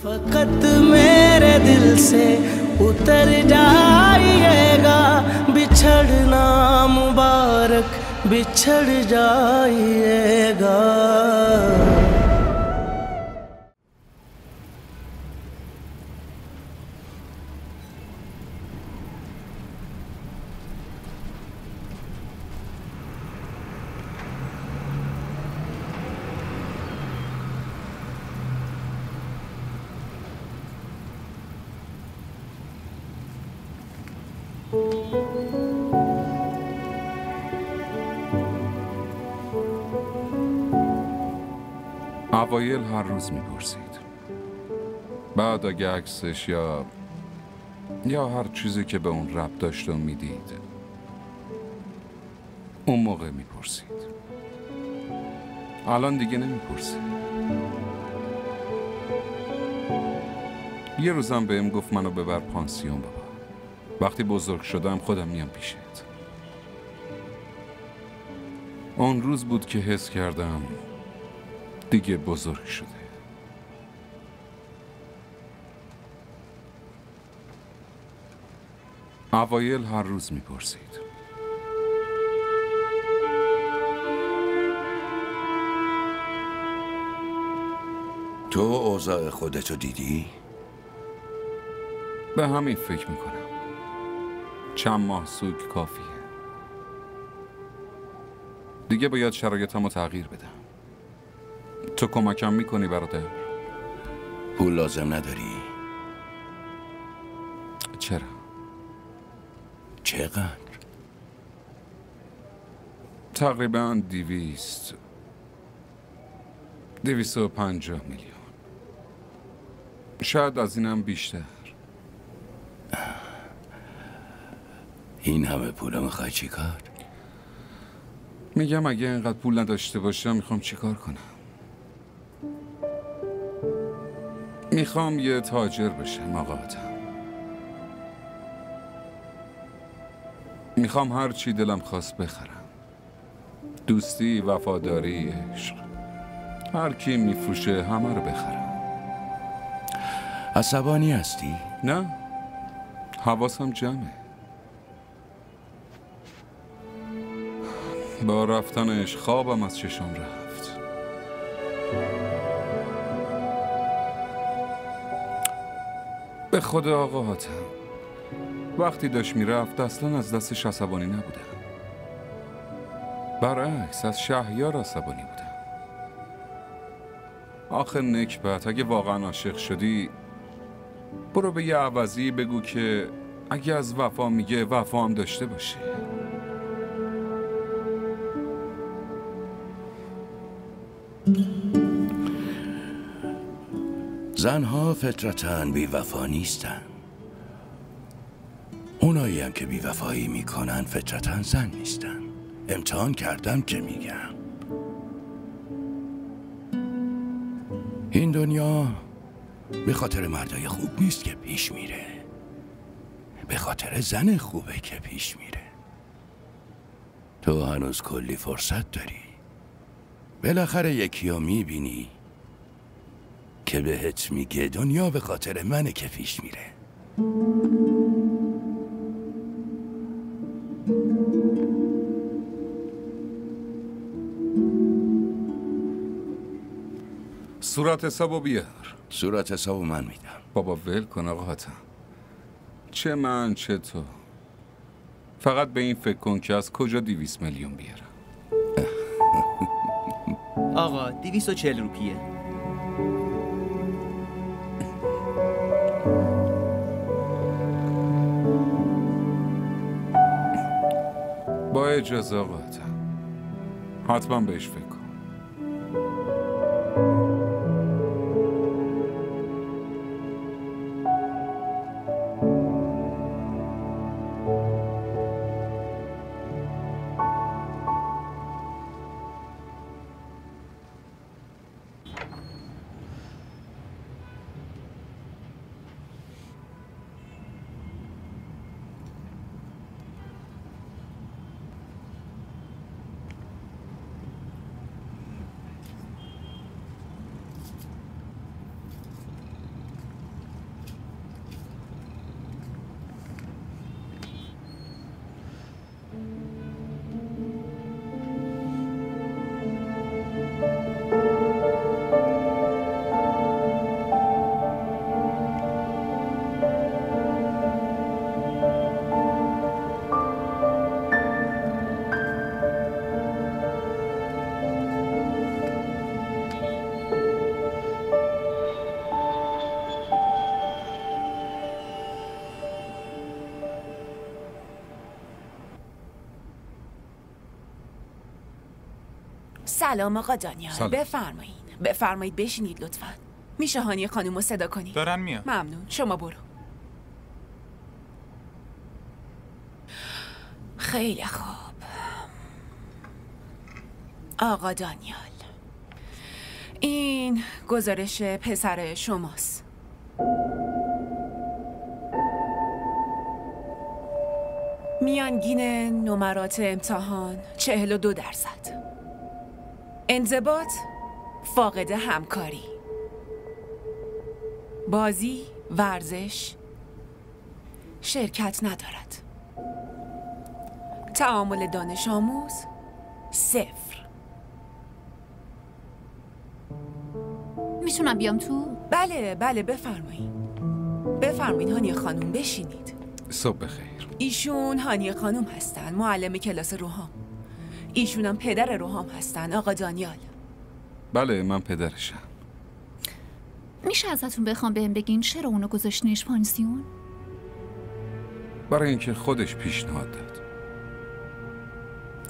फकत मेरे दिल से उतर जाइएगा, बिछड़ना मुबारक बिछड़ जाइएगा। اوایل هر روز میپرسید، بعد اگه عکسش یا هر چیزی که به اون ربط داشت و میدید اون موقع میپرسید. الان دیگه نمیپرسید. یه روزم بهم گفت منو ببر پانسیون بابا، وقتی بزرگ شدم خودم میام پیشت. اون روز بود که حس کردم دیگه بزرگ شده. اوایل هر روز میپرسید. تو اوضاع خودتو دیدی؟ به همین فکر میکنم. چند ماه سوگ کافیه. دیگه باید شرایطمو تغییر بدم. تو کمکم میکنی برادر؟ پول لازم نداری؟ چرا؟ چقدر؟ تقریبا 250 میلیون. شاید از اینم بیشتر. این همه پول میخوای چی کار؟ میگم اگه اینقدر پول نداشته باشم میخوام چی کار کنم؟ میخوام یه تاجر بشم آقاتم. میخوام هر چی دلم خواست بخرم. دوستی، وفاداری، عشق. هر کی میفروشه همه رو بخرم. عصبانی هستی؟ نه، حواسم جمعه. با رفتنش خوابم از چشم رفت. به خدا آقا حاتم، وقتی داشت میرفت اصلا از دستش عصبانی نبودم. برعکس از شهریار عصبانی بودم. آخه نکبت، اگه واقعا عاشق شدی برو به یه عوضی بگو که اگه از وفا میگه وفا هم داشته باشه. زنها فطرتاً بی وفا نیستن. اونایی هم که بی وفایی میکنن فطرتاً زن نیستن. امتحان کردم که میگم. این دنیا به خاطر مردای خوب نیست که پیش میره، به خاطر زن خوبه که پیش میره. تو هنوز کلی فرصت داری. بالاخره یکی رو میبینی که بهت میگه دنیا به خاطر منه که پیش میره. صورت حسابو بیار. صورت حسابو من میدم. بابا ول کن آقا حاتم. چه من چه تو. فقط به این فکر کن که از کجا 200 میلیون بیارم. آقا 240 روپیه. با اجازه آقا حاتم، حتما بهش فکر کن. سلام آقا دانیال. سلام. بفرمایید بشینید لطفاً. میشه هانی خانومو صدا کنید؟ دارن میان. ممنون. شما برو. خیلی خوب. آقا دانیال، این گزارش پسر شماست. میانگین نمرات امتحان 42%. انضباط فاقد همکاری. بازی ورزش شرکت ندارد. تعامل دانش آموز 0. میتونم بیام تو؟ بله بفرمایید هانی خانوم بشینید. صبح بخیر. ایشون هانی خانوم هستن، معلم کلاس روحام. ایشونم پدر روحام هستن، آقا دانیال. بله من پدرشم. میشه ازتون بخوام بهم بگین چرا اونو گذاشتینش پانسیون؟ برای اینکه خودش پیشنهاد داد.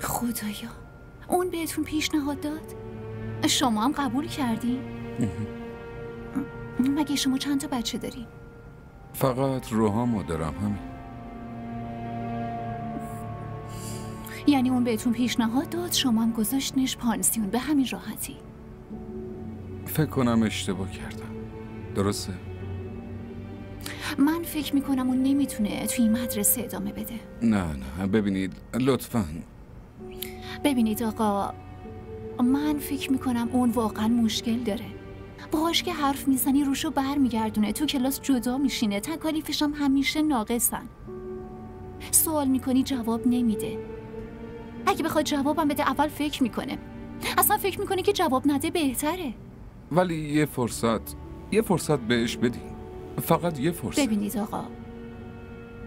خدایا، اون بهتون پیشنهاد داد؟ شما هم قبول کردی؟ مگه شما چند تا بچه داری؟ فقط روحامو دارم همین. یعنی اون بهتون پیشنهاد داد، شما هم گذاشتنش پانسیون به همین راحتی؟ فکر کنم اشتباه کردم. درسته؟ من فکر میکنم اون نمیتونه توی این مدرسه ادامه بده. نه ببینید لطفاً. ببینید آقا، من فکر میکنم اون واقعا مشکل داره. باهاش که حرف میزنی روشو بر میگردونه، تو کلاس جدا میشینه، تکالیفش هم همیشه ناقصن. سوال میکنی جواب نمیده. اگه بخواد جوابم بده اول فکر میکنه. اصلا فکر میکنه که جواب نده بهتره. ولی یه فرصت بهش بدین. فقط یه فرصت. ببینید آقا،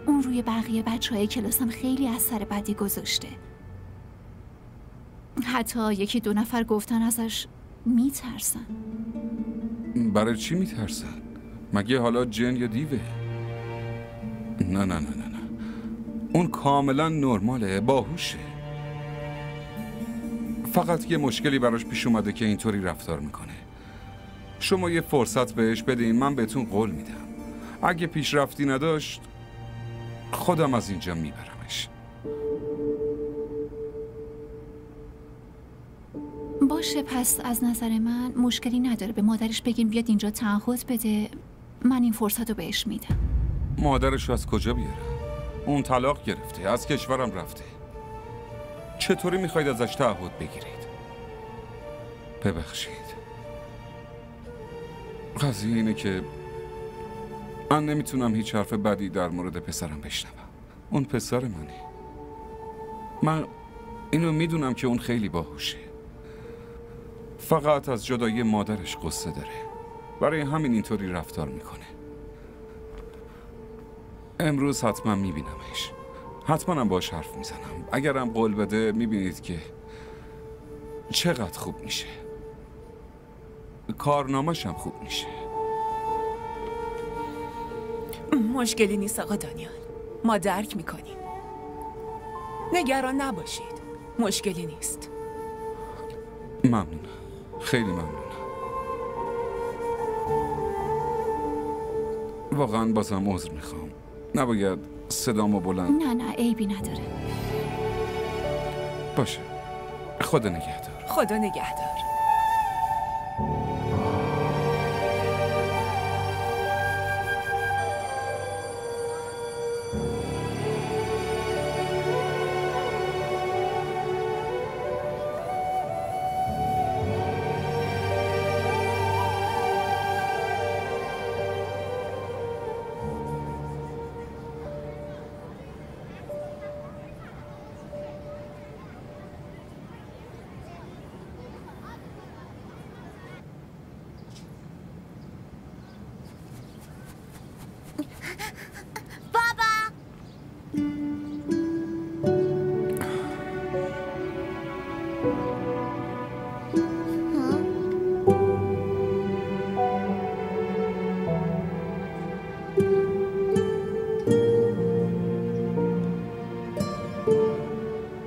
اون روی بقیه بچه‌های کلاسم خیلی اثر بدی گذاشته. حتی 1-2 نفر گفتن ازش میترسن. برای چی میترسن؟ مگه حالا جن یا دیوه؟ نه اون کاملا نرماله، باهوشه. فقط یه مشکلی براش پیش اومده که اینطوری رفتار میکنه. شما یه فرصت بهش بدین، من بهتون قول میدم اگه پیشرفتی نداشت خودم از اینجا میبرمش. باشه، پس از نظر من مشکلی نداره به مادرش بگیم بیاد اینجا تعهد بده، من این فرصت رو بهش میدم. مادرشو از کجا بیارم؟ اون طلاق گرفته، از کشورم رفته. چطوری میخواید ازش تعهد بگیرید؟ ببخشید، قضیه اینه که من نمیتونم هیچ حرف بدی در مورد پسرم بشنوم. اون پسر منه. من اینو میدونم که اون خیلی باهوشه، فقط از جدایی مادرش قصه داره، برای همین اینطوری رفتار میکنه. امروز حتما میبینمش، حتما هم باش حرف میزنم. اگرم قول بده میبینید که چقدر خوب میشه، کارنامه‌ش هم خوب میشه. مشکلی نیست آقا دانیال، ما درک میکنیم. نگران نباشید، مشکلی نیست. ممنونم، خیلی ممنونم. واقعا بازم عذر میخوام، نباید صدامو بلند. نه عیبی نداره. باشه، خدا نگهدار. خدا نگهدار.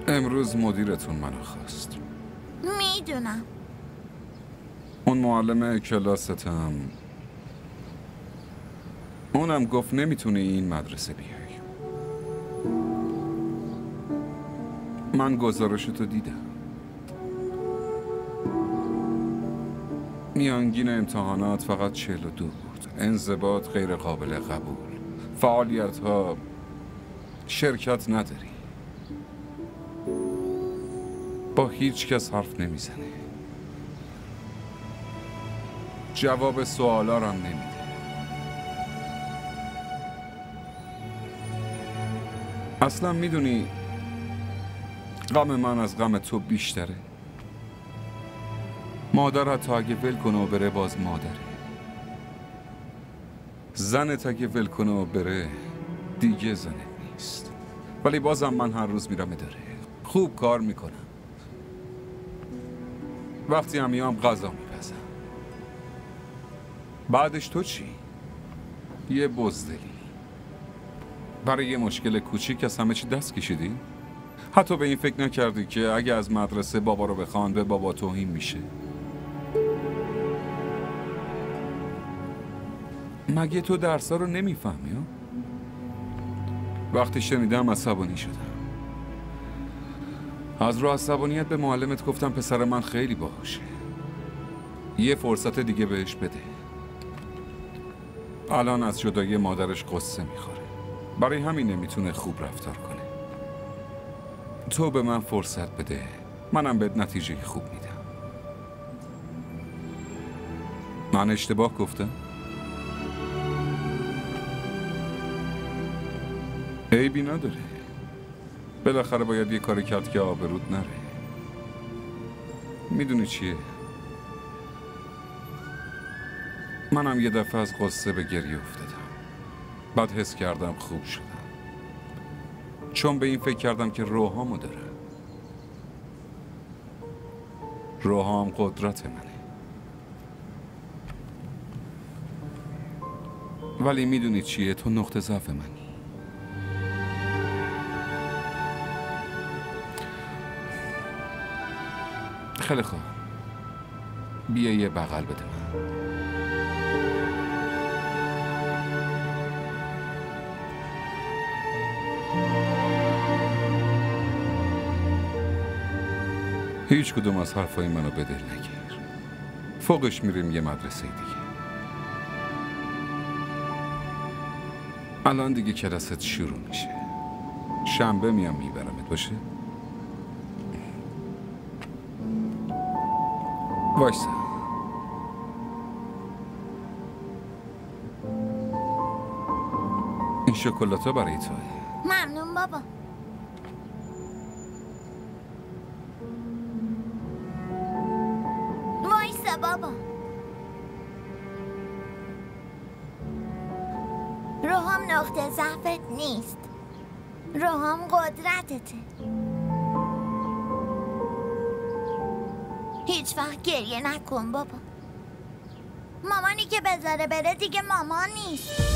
امروز مدیرتون منو خواست. میدونم. اون معلم کلاستم اونم گفت نمیتونی این مدرسه بیای. من گزارشتو دیدم. میانگین امتحانات فقط 42 بود. انضباط غیر قابل قبول. فعالیت ها شرکت نداری. با هیچ کس حرف نمیزنه. جواب سوالا رو هم نمیده. اصلا میدونی غم من از غم تو بیشتره. مادرت اگه ول کنه و بره باز مادره. زنت اگه ول کنه و بره دیگه زنت نیست. ولی بازم من هر روز میرم اداره. خوب کار میکنم. وقتی هم میام غذا میپزم. بعدش تو چی؟ یه بزدلی. برای یه مشکل کوچیک از همه چی دست کشیدی؟ حتی به این فکر نکردی که اگه از مدرسه بابا رو بخوان به بابا توهین میشه؟ مگه تو درسا رو نمیفهمی؟ وقتی شنیدم عصبانی شدم. از رو عصبانیت به معلمت گفتم پسر من خیلی باهوشه. یه فرصت دیگه بهش بده. الان از جدایی مادرش قصه میخوره. برای همین نمیتونه خوب رفتار کنه. تو به من فرصت بده. منم بهت نتیجه خوب میدم. من اشتباه گفتم؟ عیبی نداره. بالاخره باید یه کاری کرد که آبروت نره. میدونی چیه؟ منم یه دفعه از قصه به گریه افتادم. بعد حس کردم خوب شدم. چون به این فکر کردم که روحامو داره. روحام قدرت منه. ولی میدونی چیه؟ تو نقطه ضعف منی. خیلی خوب. بیا یه بغل بده من. هیچ کدوم از حرفای منو به دل نگیر. فوقش میریم یه مدرسه دیگه. الان دیگه کلاست شروع میشه. شنبه میام میبرمت باشه؟ وایسا. این شکلاتا برای توه. ممنون بابا. وایسا بابا. روحام نقطه ضعفت نیست. روحام قدرتته. هیچ وقت گریه نکن بابا. مامانی که بذاره بره دیگه مامان نیست.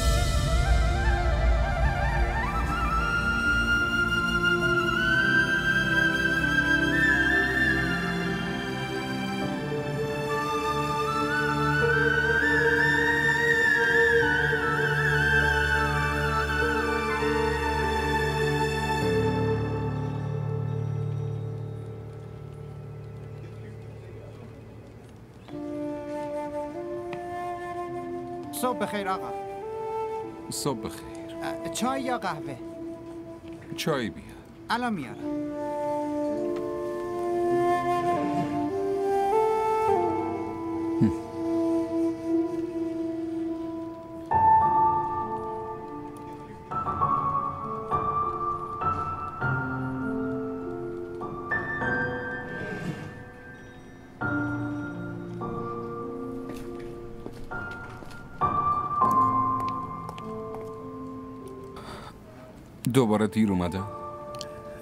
صبح بخیر آقا. صبح بخیر. چای یا قهوه؟ چای بیا. الان میارم. دوباره دیر اومدم.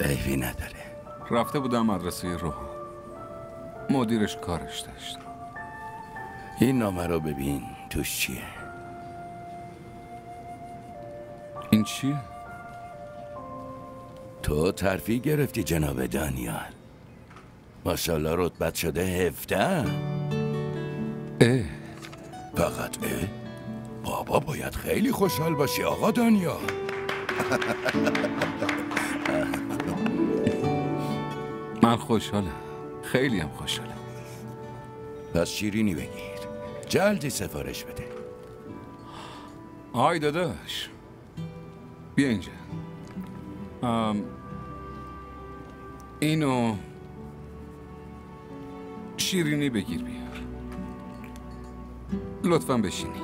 عیبی نداره. رفته بودم مدرسه روح. مدیرش کارش داشت. این نامه رو ببین توش چیه؟ این چیه؟ تو ترفیع گرفتی جناب دانیال. ماشاءالله رتبت شده 17. اه فقط بابا باید خیلی خوشحال باشی آقا دانیال. من خوشحالم، خیلی هم خوشحالم. پس شیرینی بگیر، جلدی سفارش بده. آی داداش بیا اینجا. اینو شیرینی بگیر بیار. لطفاً بشینی.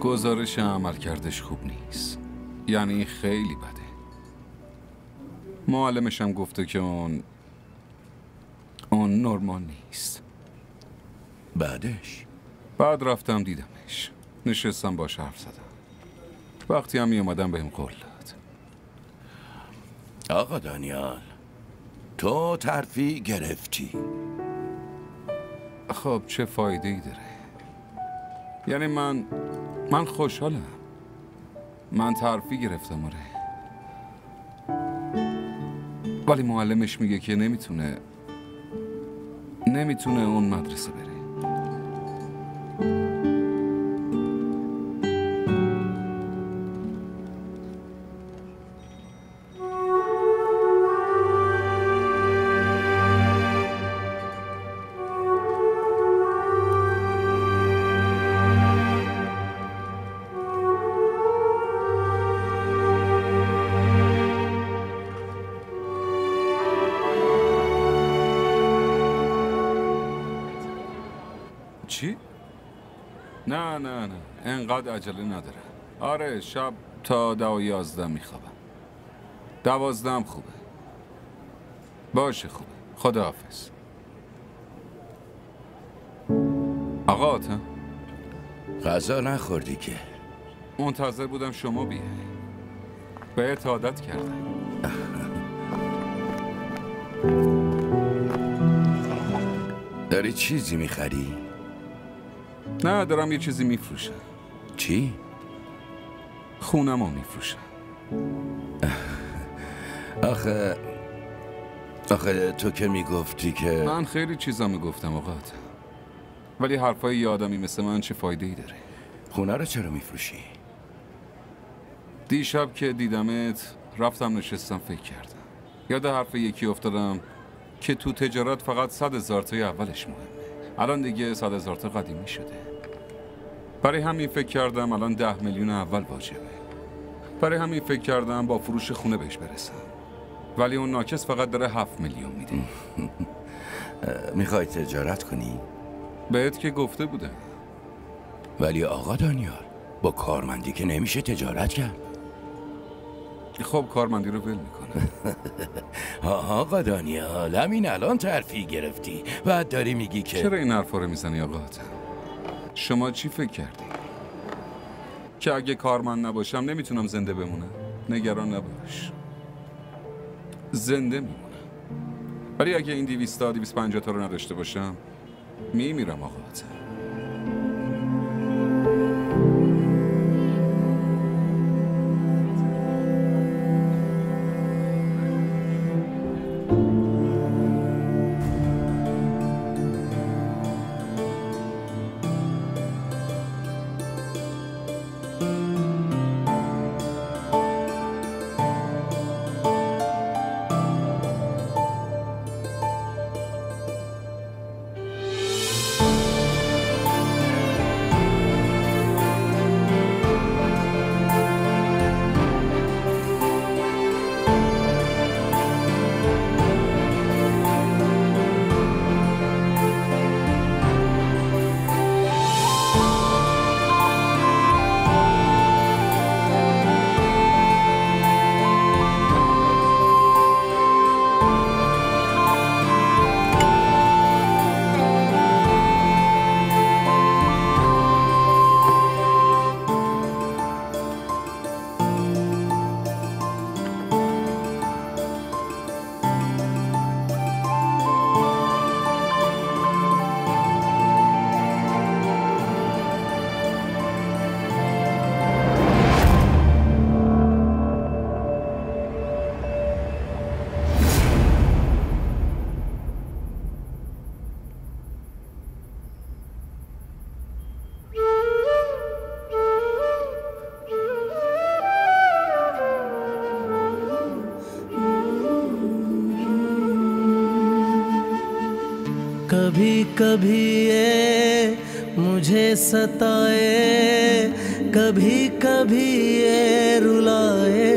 گزارش عملکردش خوب نیست، یعنی خیلی بده. معلمش هم گفته که اون نرمال نیست. بعد رفتم دیدمش، نشستم باش حرف زدم. وقتی هم می اومدم بهم قول داد. آقا دانیال تو ترفیع گرفتی. خب چه فایده ای داره؟ یعنی من خوشحالم. من ترفیع گرفتم آره، ولی معلمش میگه که نمیتونه اون مدرسه بره. چی؟ نه انقدر عجله نداره. آره شب تا 10 و 11 میخوابم. 12 هم خوبه. باشه خوبه. خداحافظ. آقا ها؟ غذا نخوردی که؟ منتظر بودم شما بیای. بهت عادت کردم. داری چیزی میخری؟ نه دارم یه چیزی میفروشم. چی؟ خونمو میفروشم. آخه تو که میگفتی که من خیلی چیزا میگفتم آقات، ولی حرفای یه آدمی مثل من چه فایده ای داره؟ خونه رو چرا میفروشی؟ دیشب که دیدمت رفتم نشستم فکر کردم. یاد حرف یکی افتادم که تو تجارت فقط 100,000 تای اولش مهمه. الان دیگه 100,000 تا قدیمی شده. برای همین فکر کردم الان 10 میلیون اول واجبه. برای همین فکر کردم با فروش خونه بهش برسم، ولی اون ناکس فقط داره 7 میلیون میده. میخوای تجارت کنی؟ بهت که گفته بودم. ولی آقا دانیال با کارمندی که نمیشه تجارت کرد. خب کارمندی رو ول میکنه. آقا دانیال همین الان ترفیع گرفتی، بعد داری میگی که چرا این حرفا رو میزنی آقا؟ شما چی فکر کردی؟ که اگه کارمند نباشم نمیتونم زنده بمونم؟ نگران نباش، زنده میمونم. ولی اگه این 250 تا رو نداشته باشم میمیرم آقا. कभी ये मुझे सताए, कभी कभी ये रुलाए,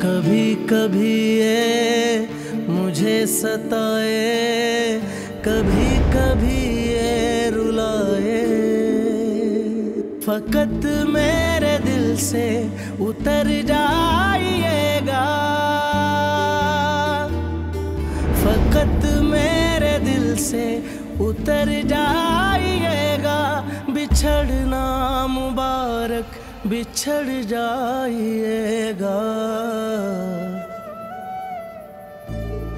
कभी कभी ये मुझे सताए, कभी कभी ये रुलाए। फकत मेरे दिल से उतर जाइएगा, फकत मेरे दिल से उतर जाइएगा, बिछड़ना मुबारक बिछड़ जाइएगा।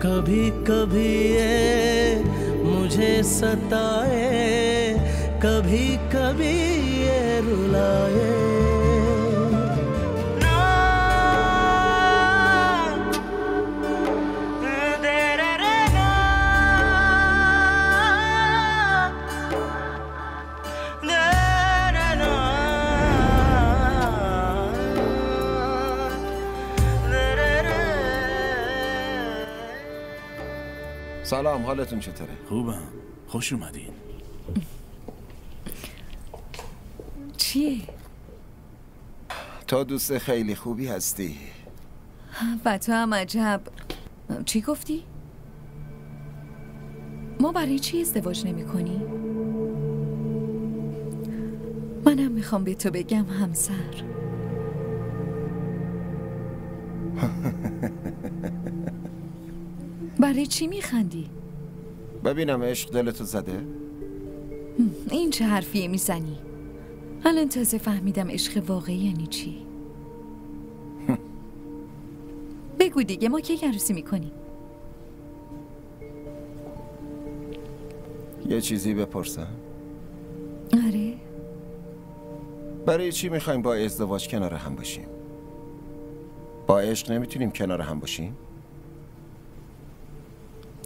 कभी कभी ये मुझे सताए, कभी कभी ये रुलाए। سلام، حالتون چطوره؟ خوبم، خوش اومدین. چیه؟ تو دوست خیلی خوبی هستی. و تو هم عجب. چی گفتی؟ ما برای چی ازدواج نمی کنی؟ منم میخوام به تو بگم همسر. برای چی میخندی؟ ببینم عشق دلتو زده؟ این چه حرفیه میزنی؟ الان تازه فهمیدم عشق واقعی یعنی چی. بگو دیگه، ما کی عروسی میکنیم؟ یه چیزی بپرسم؟ آره. برای چی میخوایم با ازدواج کنار هم باشیم؟ با عشق نمیتونیم کنار هم باشیم؟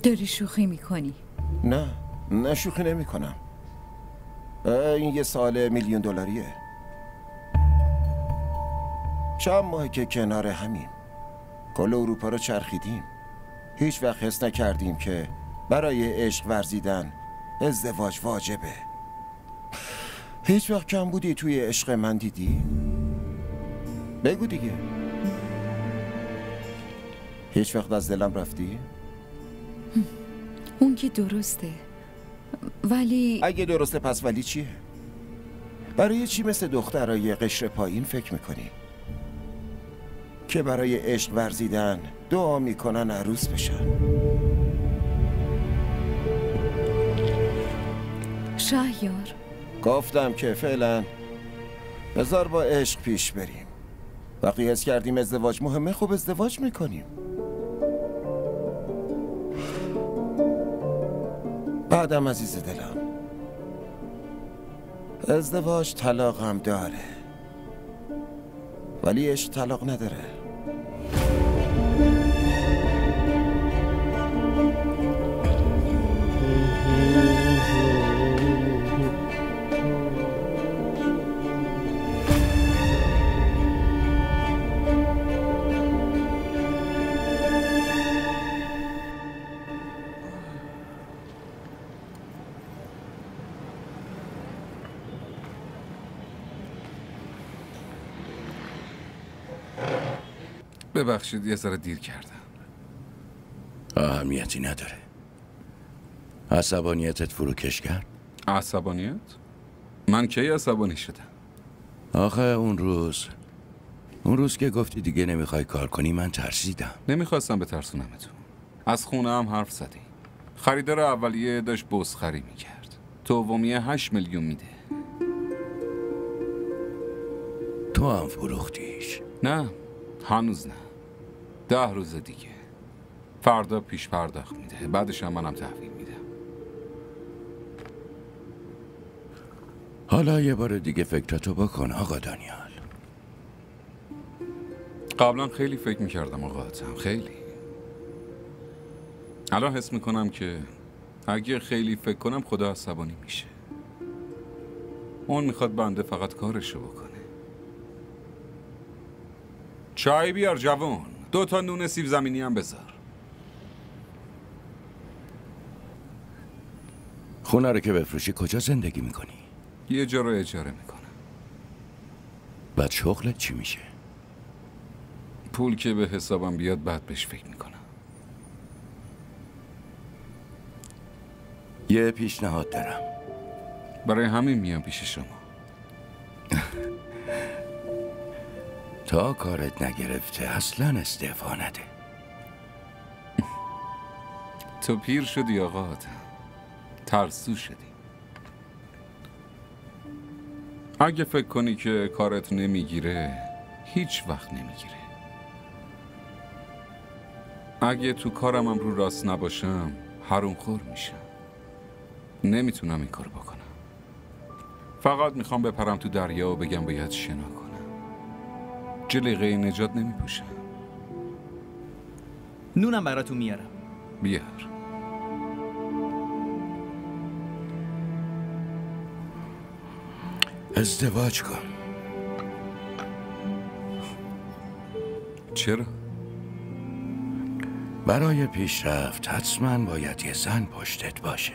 داری شوخی میکنی؟ نه شوخی نمی کنم. این یه سال $1,000,000. چند ماه که کنار همیم، کل اروپا رو چرخیدیم، هیچ وقت حس نکردیم که برای عشق ورزیدن ازدواج واجبه. هیچ وقت کم بودی توی عشق من دیدی؟ بگو دیگه. هیچ وقت از دلم رفتی؟ اون که درسته، ولی اگه درسته پس ولی چیه؟ برای چی مثل دخترای قشر پایین فکر میکنی؟ که برای عشق ورزیدن دعا میکنن عروس بشن. شهیار، گفتم که فعلا بذار با عشق پیش بریم. وقتی حس کردیم ازدواج مهمه، خوب ازدواج میکنیم. بعدم عزیز دلم، ازدواج طلاق هم داره، ولی عشق طلاق نداره. ببخشید یه ذره دیر کردم. اهمیتی نداره. عصبانیتت فروکش کرد؟ عصبانیت؟ من کی عصبانی شدم؟ آخه اون روز که گفتی دیگه نمیخوای کار کنی من ترسیدم. نمیخواستم بترسونمتون. از خونه هم حرف زدی. خریدار اولیه داشت بزخری میکرد. دومیه 8 میلیون میده. تو هم فروختیش؟ نه، هنوز نه. 10 روز دیگه. فردا پیش پرداخت میده. بعدش هم منم تحویل میدم. حالا یه بار دیگه فکرتو بکن آقا دانیال. قبلا خیلی فکر میکردم آقاتم، خیلی. الان حس میکنم که اگه خیلی فکر کنم خدا عصبانی میشه. اون میخواد بنده فقط کارشو بکنه. چای بیار جوان. 2 تا نون سیب زمینی هم بذار. خونه رو که بفروشی کجا زندگی میکنی؟ یه جا رو اجاره میکنم. بعد شغلت چی میشه؟ پول که به حسابم بیاد بعد بهش فکر میکنم. یه پیشنهاد دارم. برای همین میام پیش شما. تا کارت نگرفته اصلا استعفا نده. تو پیر شدی آقا آدم، ترسو شدی. اگه فکر کنی که کارت نمیگیره هیچ وقت نمیگیره. اگه تو کارم هم رو راست نباشم حروم خور میشم. نمیتونم این کار بکنم. فقط میخوام بپرم تو دریا و بگم باید شنا کنم. جلیقه نجات نمیپوشم. نونم براتون میارم. بیار. ازدواج کن. چرا؟ برای پیشرفت حتما باید یه زن پشتت باشه.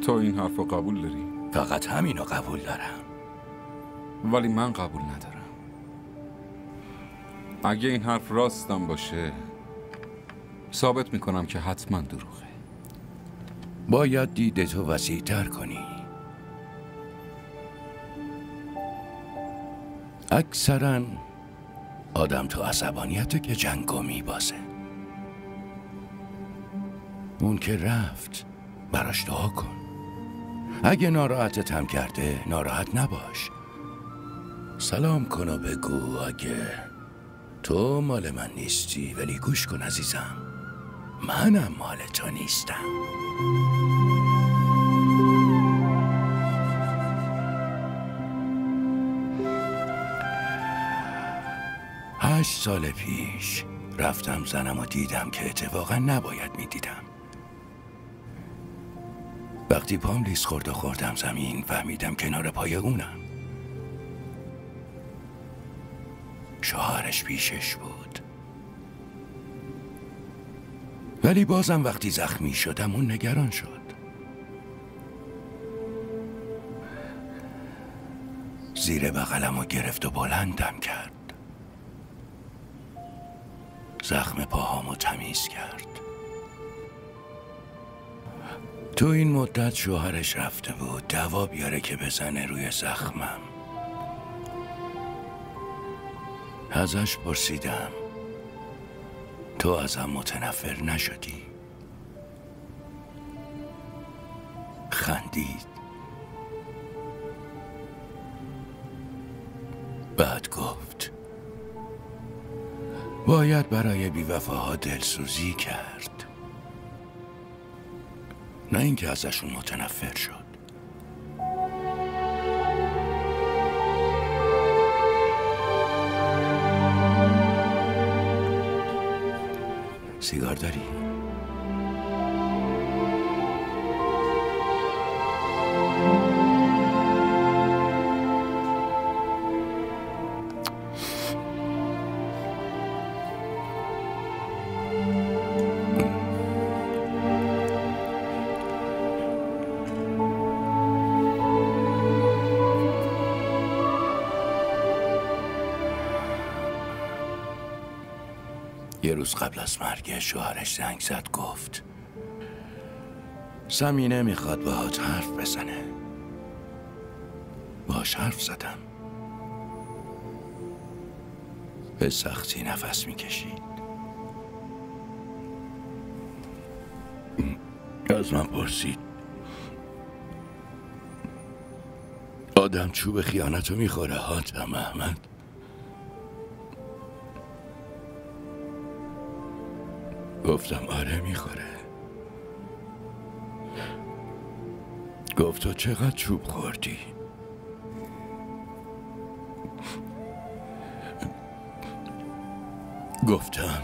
تو این حرف رو قبول داری؟ فقط همینو قبول دارم. ولی من قبول ندارم. اگه این حرف راستم باشه ثابت میکنم که حتما دروغه. باید دیدتو وسیع‌تر کنی. اکثرا آدم تو عصبانیته که جنگو میبازه. اون که رفت براش دعا کن. اگه ناراحتت هم کرده ناراحت نباش. سلام کن و بگو اگه تو مال من نیستی، ولی گوش کن عزیزم، منم مال تو نیستم. 8 سال پیش رفتم زنم و دیدم که اتفاقا نباید میدیدم. وقتی پام لیز خورد و خوردم زمین فهمیدم کنار پای اونم. شوهرش پیشش بود. ولی بازم وقتی زخمی شدم اون نگران شد. زیر بغلمو گرفت و بلندم کرد. زخم پاهامو تمیز کرد. تو این مدت شوهرش رفته بود دوا بیاره که بزنه روی زخمم. ازش پرسیدم تو ازم متنفر نشدی؟ خندید. بعد گفت باید برای بیوفاها دلسوزی کرد، نه اینکه ازشون متنفر شد. سیگار داری؟ یه روز قبل از مرگ شوهرش زنگ زد، گفت سمینه میخواد باهات حرف بزنه. باش حرف زدم. به سختی نفس میکشید. از من پرسید آدم چوب خیانتو میخوره حاتم احمد؟ گفتم آره میخوره. گفت تو چقدر چوب خوردی؟ گفتم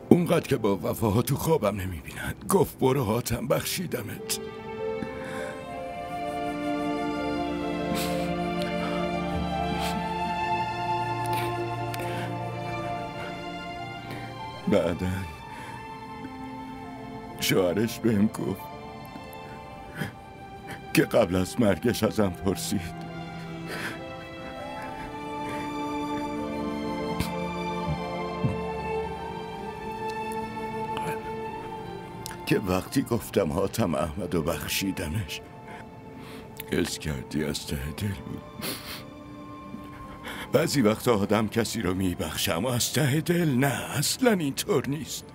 اونقدر که با وفاها تو خوابم نمیبینن. گفت برو حاتم بخشیدمت. شوهرش بهم گفت که قبل از مرگش ازم پرسید که وقتی گفتم حاتم احمد و بخشیدمش حس کردی از ته دل بود. بعضی وقتا آدم کسی رو میبخشم از ته دل نه، اصلا اینطور نیست.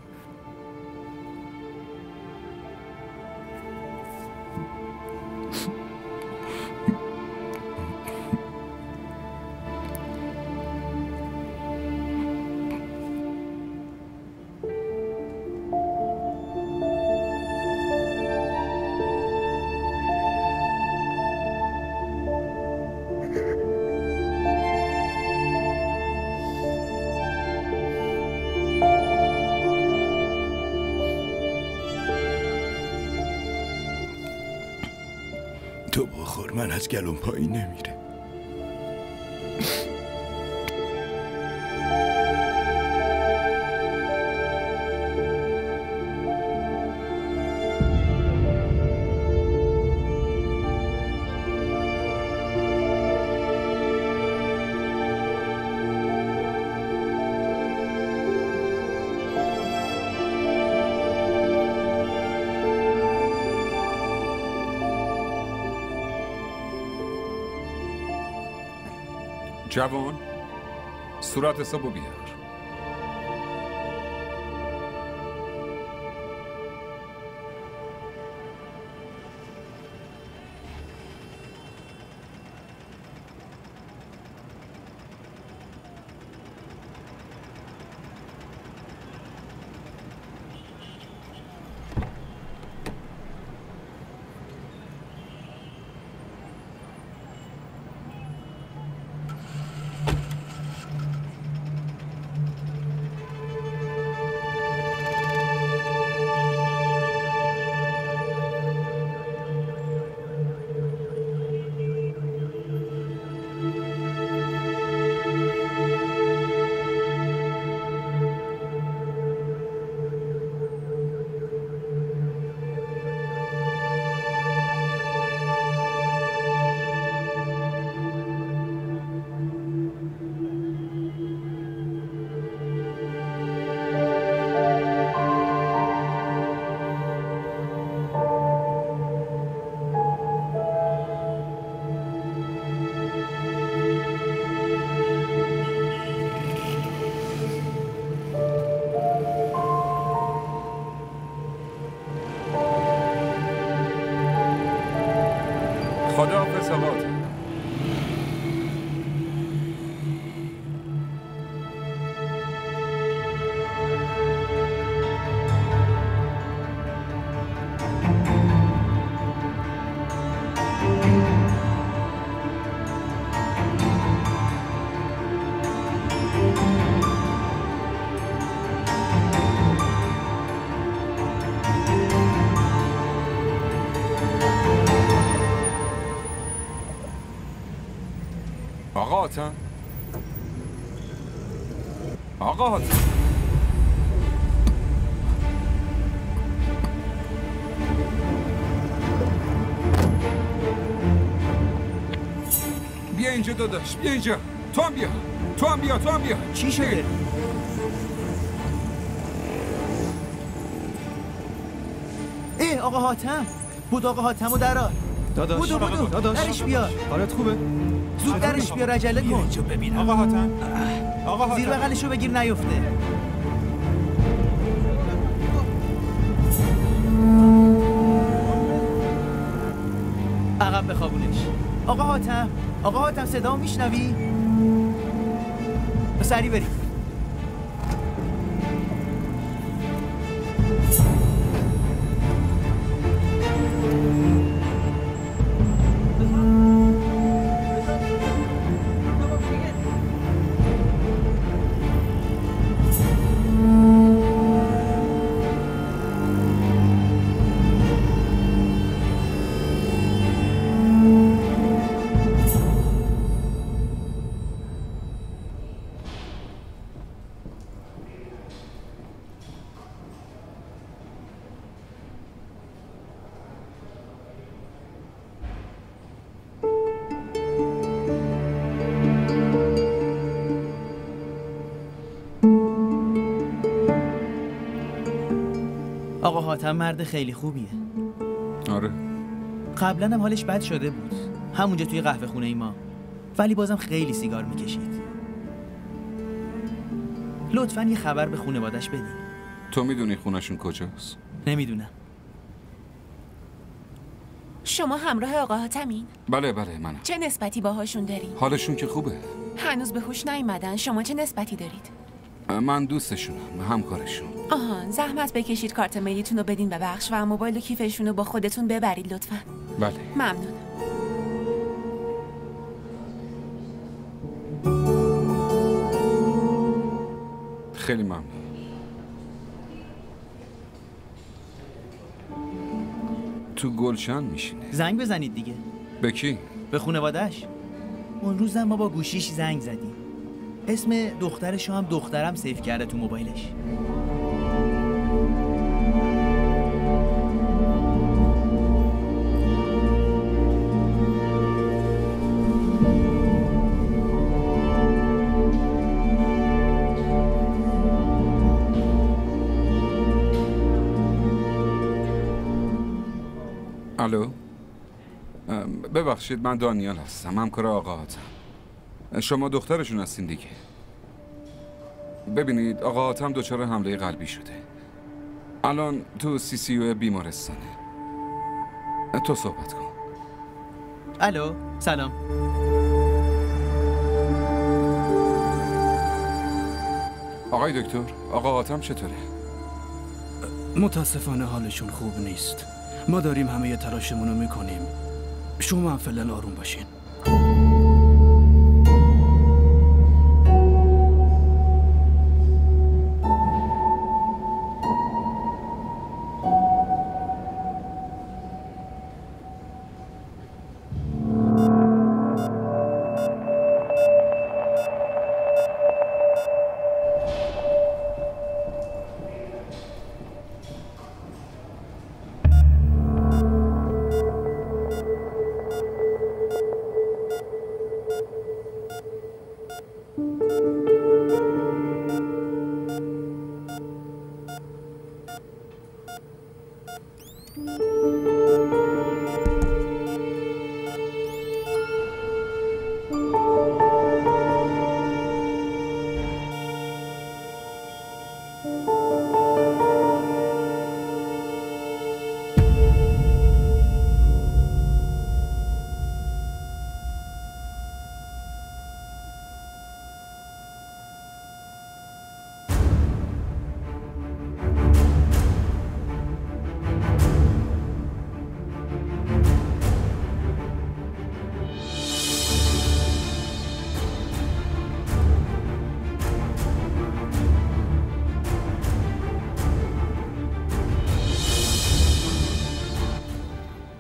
تو بخور، من از گلوم پایین نمیره. جوان، صورت حسابو بیار. خداحافظ آقا. آقا حاتم، آقا حاتم، بیا اینجا داداش، بیا اینجا. تو هم بیا، تو هم بیا، تو هم بیا. چی شده؟ آقا حاتم بود. آقا حاتم و درار داداش، بودو درش بیار. حالت خوبه؟ زود درش بیار، عجله کن. اینجا ببینم. آقا حاتم، آقا حاتم، زیر بغلشو بگیر نیفته. عقب بخوابونش. آقا حاتم، آقا حاتم صدا میشنوی؟ سریع بریم. آقا حاتم مرد خیلی خوبیه. آره. قبلا هم حالش بد شده بود، همونجا توی قهوه خونه ما، ولی بازم خیلی سیگار میکشید. لطفاً یه خبر به خانواده‌اش بدین. تو میدونی خونشون کجاست؟ نمیدونم. شما همراه آقا حاتمین؟ بله منم. چه نسبتی باهاشون داری؟ حالشون که خوبه. هنوز به هوش نیومدن. شما چه نسبتی دارید؟ من دوستشونم، همکارشون. آهان، زحمت بکشید کارت ملیتون رو بدین به بخش و موبایل و کیفشون رو با خودتون ببرید لطفاً. بله. ممنون. خیلی ممنون. تو گلشن میشینه. زنگ بزنید دیگه. به کی؟ به خانواده‌اش. اون روز ما با گوشیش زنگ زدیم. اسم دخترشو هم دخترم سیف کرده تو موبایلش. الو. ببخشید من دانیال هستم، همکار آقا حاتم. شما دخترشون هستین دیگه. ببینید آقا حاتم دچار حمله قلبی شده، الان تو CCU بیمارستانه. تو صحبت کن. الو، سلام. آقای دکتر، آقا حاتم چطوره؟ متاسفانه حالشون خوب نیست. ما داریم همه تلاشمون رو میکنیم. شما هم فعلا آروم باشین.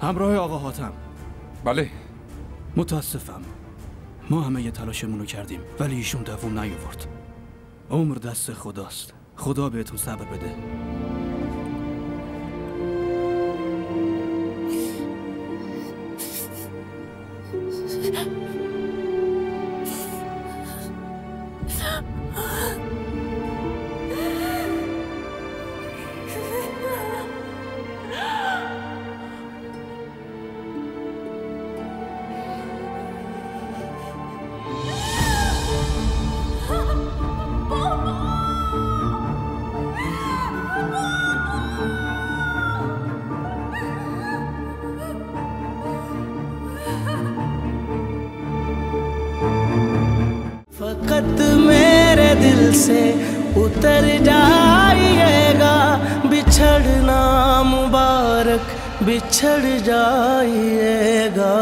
همراه آقا حاتم. بله. متاسفم، ما همه یه تلاشمون رو کردیم ولی ایشون دووم نیاورد. عمر دست خداست. خدا بهتون صبر بده. फकत मेरे दिल से उतर जाइएगा, बिछड़ना मुबारक बिछड़ जाइएगा।